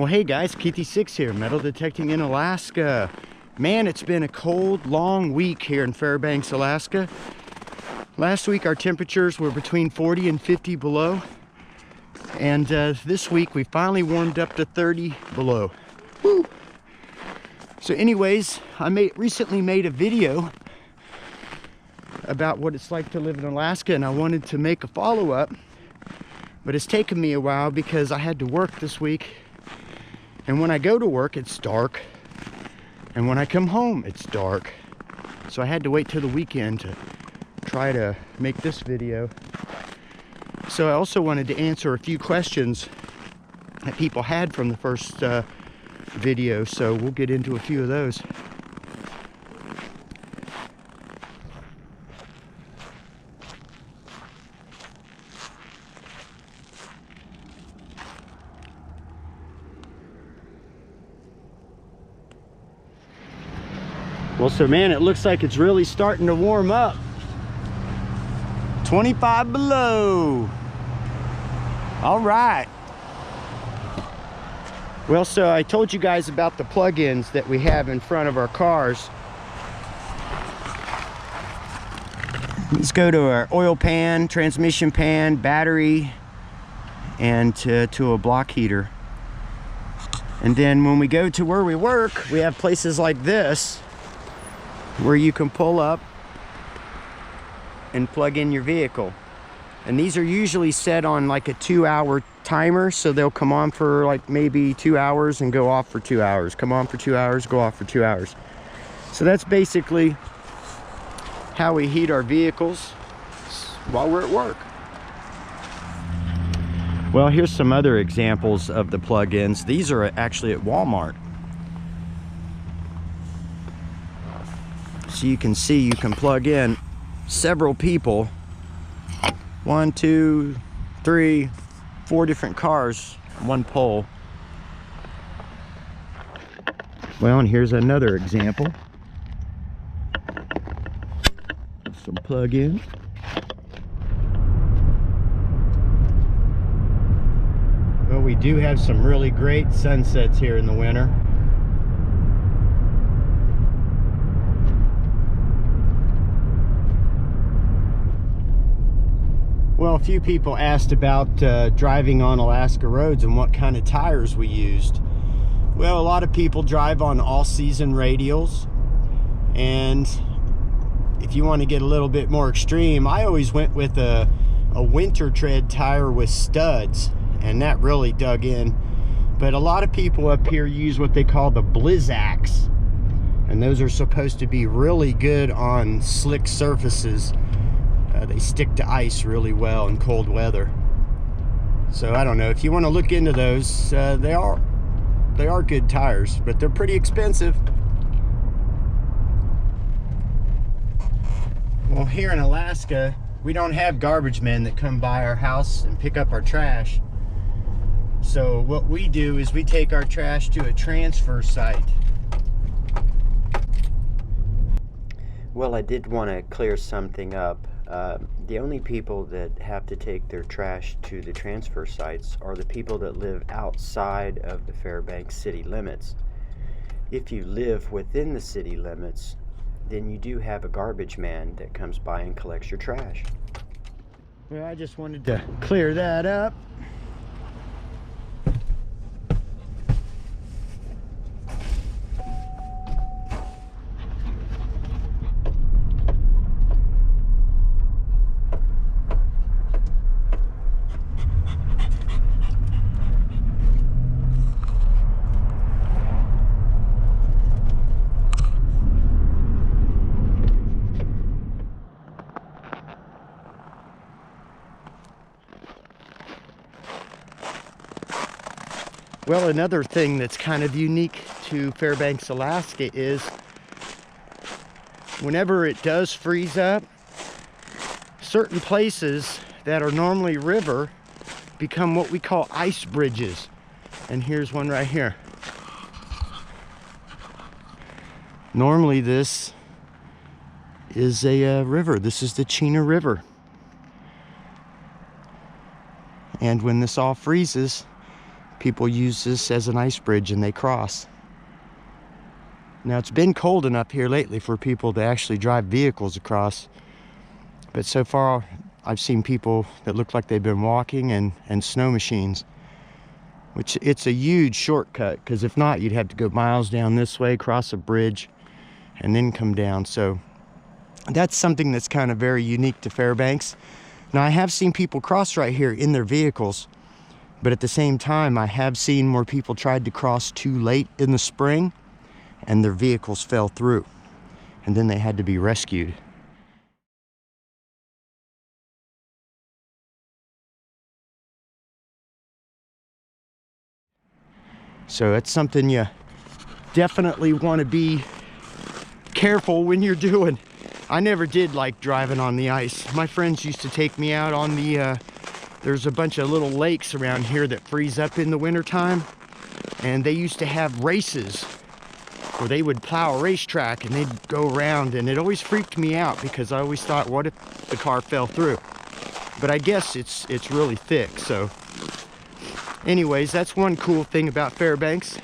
Well, hey guys, Keithy6 here, metal detecting in Alaska. Man, it's been a cold, long week here in Fairbanks, Alaska. Last week our temperatures were between 40 and 50 below. And this week we finally warmed up to 30 below. Woo! So anyways, I recently made a video about what it's like to live in Alaska, and I wanted to make a follow-up. But it's taken me a while because I had to work this week. And when I go to work, it's dark. And when I come home, it's dark. So I had to wait till the weekend to try to make this video. So I also wanted to answer a few questions that people had from the first video. So we'll get into a few of those. Well, so man, it looks like it's really starting to warm up. 25 below. All right. Well, so I told you guys about the plug-ins that we have in front of our cars. Let's go to our oil pan, transmission pan, battery, and to a block heater. And then when we go to where we work, we have places like this, where you can pull up and plug in your vehicle. And these are usually set on like a 2-hour timer, so they'll come on for like maybe 2 hours and go off for 2 hours. Come on for 2 hours, go off for 2 hours. So that's basically how we heat our vehicles while we're at work. Well, here's some other examples of the plug-ins. These are actually at Walmart. So you can see you can plug in several people, 1, 2, 3, 4 different cars, one pole. Well, and here's another example of some plug-in. Well, we do have some really great sunsets here in the winter. Well, a few people asked about driving on Alaska roads and what kind of tires we used. Well, a lot of people drive on all-season radials, and if you want to get a little bit more extreme, I always went with a winter tread tire with studs, and that really dug in. But a lot of people up here use what they call the Blizzaks, and those are supposed to be really good on slick surfaces. They stick to ice really well in cold weather. So I don't know, if you want to look into those, they are good tires, but they're pretty expensive. Well, here in Alaska, we don't have garbage men that come by our house and pick up our trash. So what we do is we take our trash to a transfer site. Well, I did want to clear something up. The only people that have to take their trash to the transfer sites are the people that live outside of the Fairbanks city limits. If you live within the city limits, then you do have a garbage man that comes by and collects your trash. Well, I just wanted to clear that up. Well, another thing that's kind of unique to Fairbanks, Alaska is whenever it does freeze up, certain places that are normally river become what we call ice bridges. And here's one right here. Normally this is a river. This is the Chena River. And when this all freezes, People use this as an ice bridge and they cross. Now it's been cold enough here lately for people to actually drive vehicles across, but so far I've seen people that look like they've been walking and snow machines, which it's a huge shortcut, because if not, you'd have to go miles down this way, cross a bridge, and then come down. So that's something that's kind of very unique to Fairbanks. Now I have seen people cross right here in their vehicles, but at the same time I have seen more people tried to cross too late in the spring and their vehicles fell through, and then they had to be rescued. So that's something you definitely want to be careful when you're doing. I never did like driving on the ice. My friends used to take me out on the, there's a bunch of little lakes around here that freeze up in the wintertime, and they used to have races where they would plow a racetrack and they'd go around, and it always freaked me out because I always thought, what if the car fell through? But I guess it's really thick. So anyways, that's one cool thing about Fairbanks.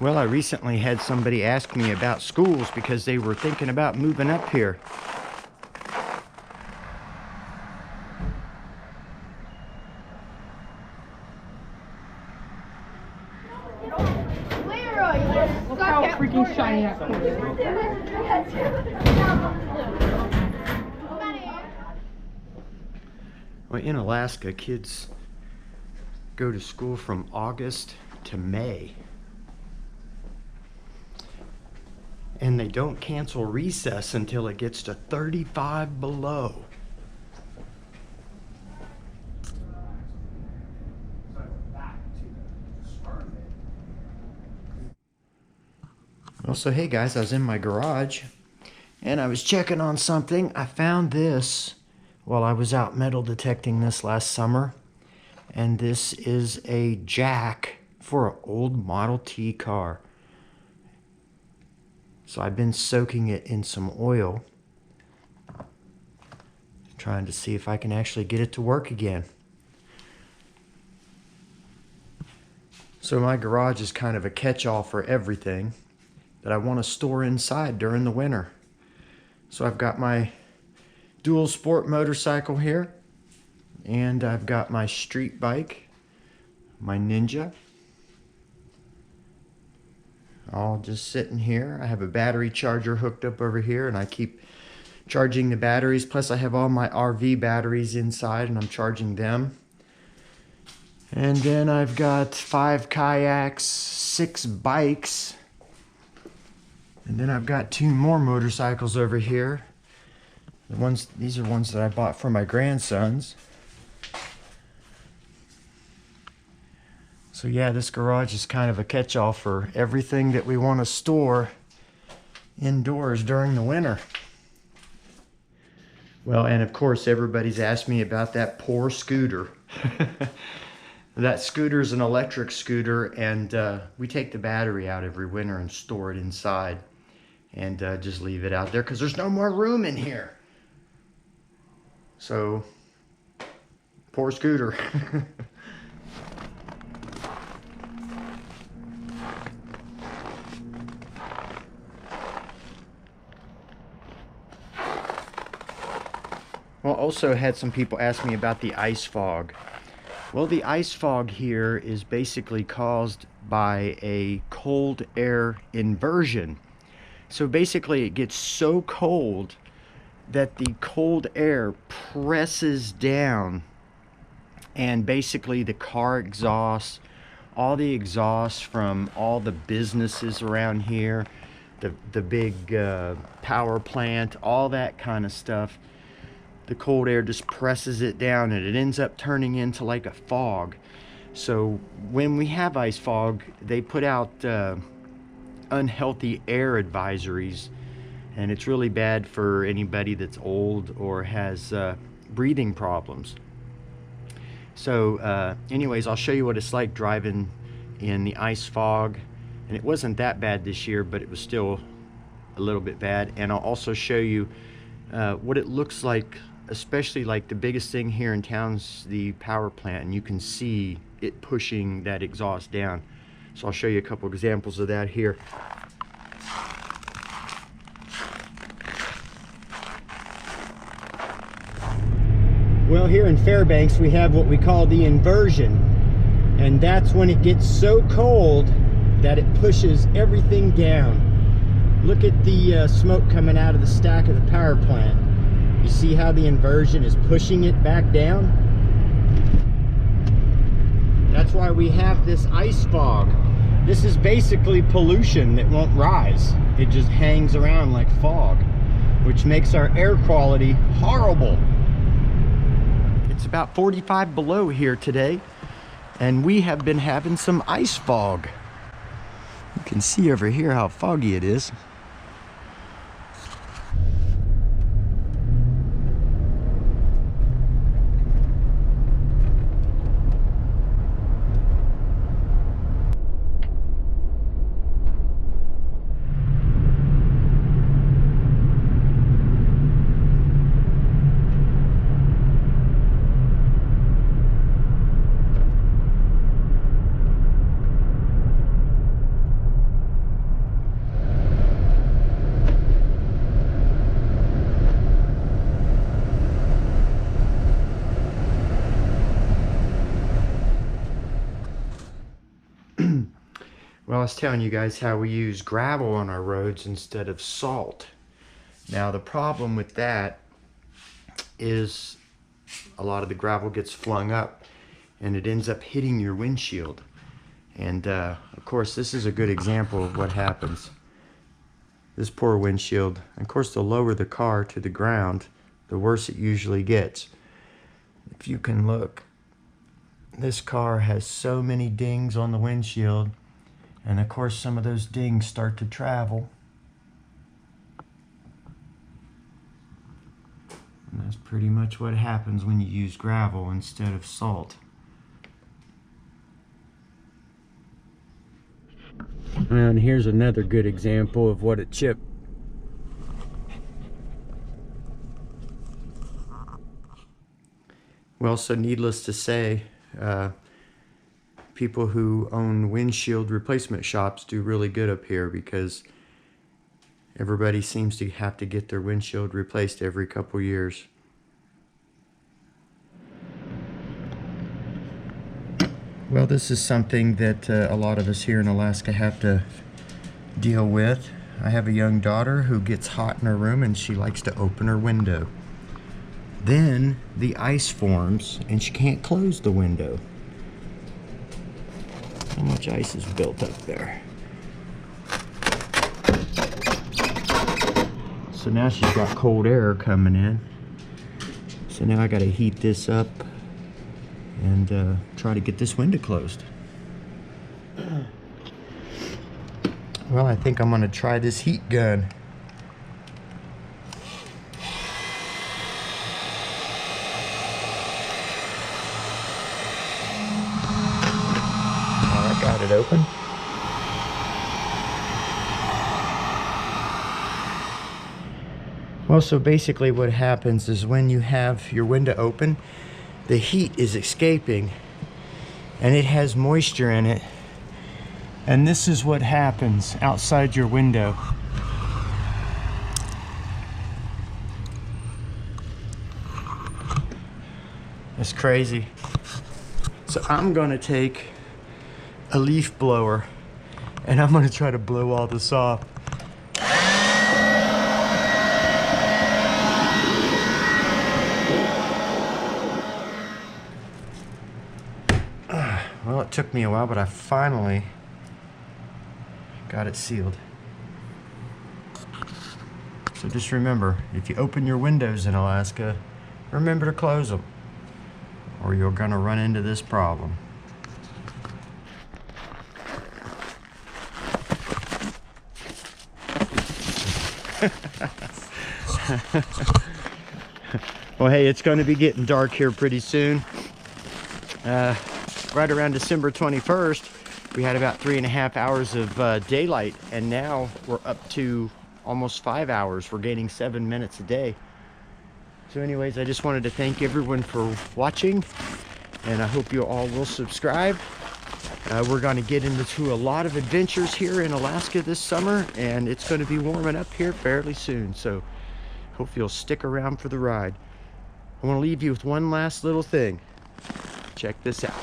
Well, I recently had somebody ask me about schools because they were thinking about moving up here. Look how freaking shiny that corner is. Well, in Alaska, kids go to school from August to May. And they don't cancel recess until it gets to 35 below. Well, so hey guys, I was in my garage and I was checking on something. I found this while I was out metal detecting this last summer. And this is a jack for an old Model T car. So I've been soaking it in some oil, trying to see if I can actually get it to work again. So my garage is kind of a catch-all for everything that I want to store inside during the winter. So I've got my dual sport motorcycle here, and I've got my street bike, my Ninja, all just sitting here. I have a battery charger hooked up over here, and I keep charging the batteries. Plus I have all my RV batteries inside, and I'm charging them. And then I've got 5 kayaks, 6 bikes, and then I've got 2 more motorcycles over here. These are ones that I bought for my grandsons. So yeah, this garage is kind of a catch-all for everything that we want to store indoors during the winter. Well, and of course everybody's asked me about that poor scooter. That scooter is an electric scooter, and we take the battery out every winter and store it inside, and just leave it out there because there's no more room in here. So, poor scooter. Well, also had some people ask me about the ice fog. Well, the ice fog here is basically caused by a cold air inversion. So basically it gets so cold that the cold air presses down, and basically the car exhaust, all the exhaust from all the businesses around here, the big power plant, all that kind of stuff, the cold air just presses it down, and it ends up turning into like a fog. So when we have ice fog, they put out unhealthy air advisories, and it's really bad for anybody that's old or has breathing problems. So anyways, I'll show you what it's like driving in the ice fog. And it wasn't that bad this year, but it was still a little bit bad. And I'll also show you what it looks like, especially like the biggest thing here in town's the power plant, and you can see it pushing that exhaust down. So I'll show you a couple examples of that here. Well, here in Fairbanks we have what we call the inversion, and that's when it gets so cold that it pushes everything down. Look at the smoke coming out of the stack of the power plant. You see how the inversion is pushing it back down? That's why we have this ice fog. This is basically pollution that won't rise. It just hangs around like fog, which makes our air quality horrible. It's about 45 below here today, and we have been having some ice fog. You can see over here how foggy it is. Well, I was telling you guys how we use gravel on our roads instead of salt. Now, the problem with that is a lot of the gravel gets flung up and it ends up hitting your windshield. And of course, this is a good example of what happens. This poor windshield, of course, the lower the car to the ground, the worse it usually gets. If you can look, this car has so many dings on the windshield. And of course, some of those dings start to travel. And that's pretty much what happens when you use gravel instead of salt. And here's another good example of what it chipped. Well, so needless to say, people who own windshield replacement shops do really good up here, because everybody seems to have to get their windshield replaced every couple years. Well, this is something that a lot of us here in Alaska have to deal with. I have a young daughter who gets hot in her room and she likes to open her window. Then the ice forms and she can't close the window. How much ice is built up there? So now she's got cold air coming in. So now I gotta heat this up and try to get this window closed. Well, I think I'm gonna try this heat gun. Got it open. Well, so basically what happens is when you have your window open, the heat is escaping and it has moisture in it. And this is what happens outside your window. It's crazy. So I'm gonna take a leaf blower and I'm gonna try to blow all this off. Well, it took me a while, but I finally got it sealed. So just remember, if you open your windows in Alaska, remember to close them, or you're gonna run into this problem. Well, hey, it's going to be getting dark here pretty soon. Right around December 21st, We had about 3.5 hours of daylight, and now we're up to almost 5 hours. We're gaining 7 minutes a day. So anyways, I just wanted to thank everyone for watching, and I hope you all will subscribe. We're going to get into a lot of adventures here in Alaska this summer, and it's going to be warming up here fairly soon. So hope you'll stick around for the ride. I want to leave you with one last little thing. Check this out.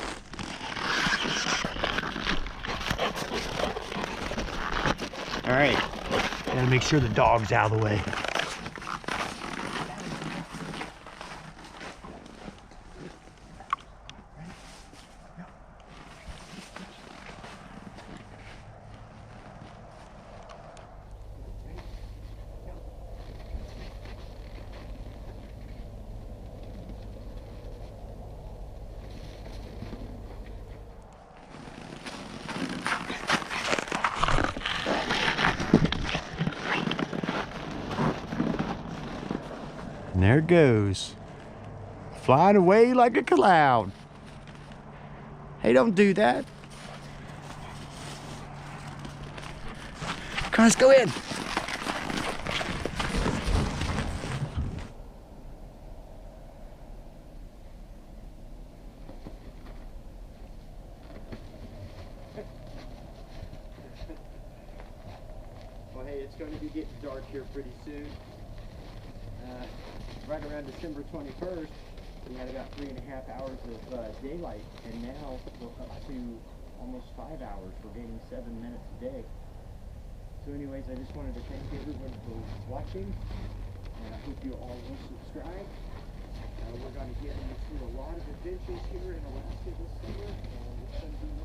All right, gotta make sure the dog's out of the way. And there it goes, flying away like a cloud. Hey, don't do that. Come on, let's go in. Well, hey, it's going to be getting dark here pretty soon. Right around December 21st, we had about 3.5 hours of daylight, and now we're up to almost 5 hours. We're gaining 7 minutes a day. So anyways, I just wanted to thank everyone for watching, and I hope you all will subscribe. We're going to get into a lot of adventures here in Alaska this summer, and it's going to be